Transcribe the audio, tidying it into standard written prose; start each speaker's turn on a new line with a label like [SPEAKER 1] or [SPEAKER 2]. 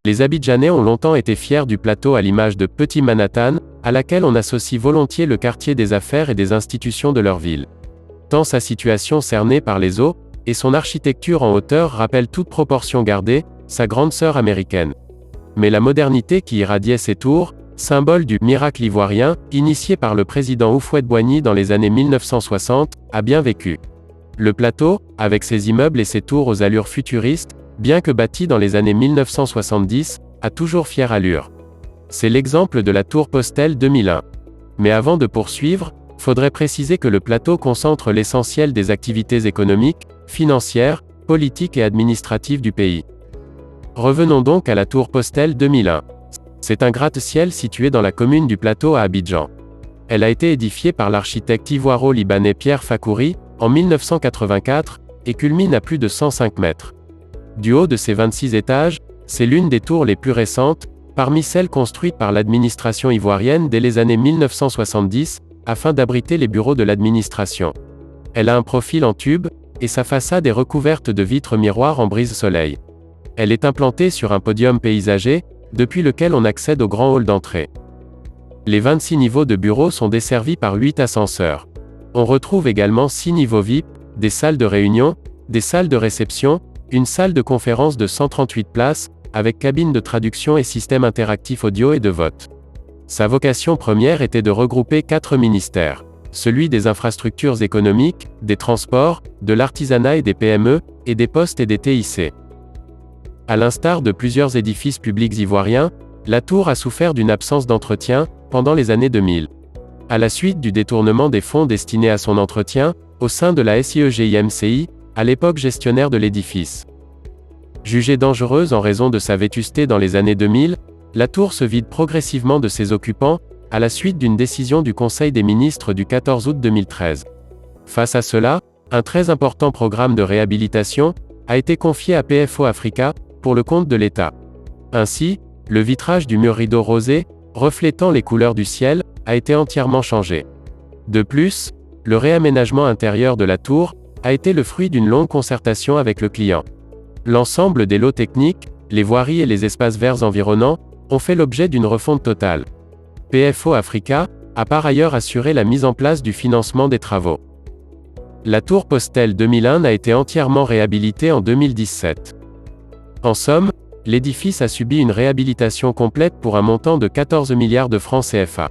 [SPEAKER 1] Les Abidjanais ont longtemps été fiers du plateau à l'image de Petit Manhattan, à laquelle on associe volontiers le quartier des affaires et des institutions de leur ville. Tant sa situation cernée par les eaux, et son architecture en hauteur rappellent toute proportion gardée, sa grande sœur américaine. Mais la modernité qui irradiait ces tours, symbole du « miracle ivoirien », initié par le président Houphouët-Boigny dans les années 1960, a bien vécu. Le plateau, avec ses immeubles et ses tours aux allures futuristes, bien que bâti dans les années 1970, a toujours fière allure. C'est l'exemple de la tour Postel 2001. Mais avant de poursuivre, faudrait préciser que le plateau concentre l'essentiel des activités économiques, financières, politiques et administratives du pays. Revenons donc à la tour Postel 2001. C'est un gratte-ciel situé dans la commune du Plateau à Abidjan. Elle a été édifiée par l'architecte ivoiro-libanais Pierre Fakouri, en 1984, et culmine à plus de 105 mètres. Du haut de ses 26 étages, c'est l'une des tours les plus récentes, parmi celles construites par l'administration ivoirienne dès les années 1970, afin d'abriter les bureaux de l'administration. Elle a un profil en tube, et sa façade est recouverte de vitres miroirs en brise-soleil. Elle est implantée sur un podium paysager, depuis lequel on accède au grand hall d'entrée. Les 26 niveaux de bureaux sont desservis par 8 ascenseurs. On retrouve également 6 niveaux VIP, des salles de réunion, des salles de réception, une salle de conférence de 138 places, avec cabine de traduction et système interactif audio et de vote. Sa vocation première était de regrouper 4 ministères. Celui des infrastructures économiques, des transports, de l'artisanat et des PME, et des postes et des TIC. À l'instar de plusieurs édifices publics ivoiriens, la tour a souffert d'une absence d'entretien, pendant les années 2000. À la suite du détournement des fonds destinés à son entretien, au sein de la SIEGIMCI, à l'époque gestionnaire de l'édifice. Jugée dangereuse en raison de sa vétusté dans les années 2000, la tour se vide progressivement de ses occupants, à la suite d'une décision du Conseil des ministres du 14 août 2013. Face à cela, un très important programme de réhabilitation a été confié à PFO Africa, pour le compte de l'État. Ainsi, le vitrage du mur rideau rosé, reflétant les couleurs du ciel, a été entièrement changé. De plus, le réaménagement intérieur de la tour a été le fruit d'une longue concertation avec le client. L'ensemble des lots techniques, les voiries et les espaces verts environnants ont fait l'objet d'une refonte totale. PFO Africa a par ailleurs assuré la mise en place du financement des travaux. La tour Postel 2001 a été entièrement réhabilitée en 2017. En somme, l'édifice a subi une réhabilitation complète pour un montant de 14 milliards de francs CFA.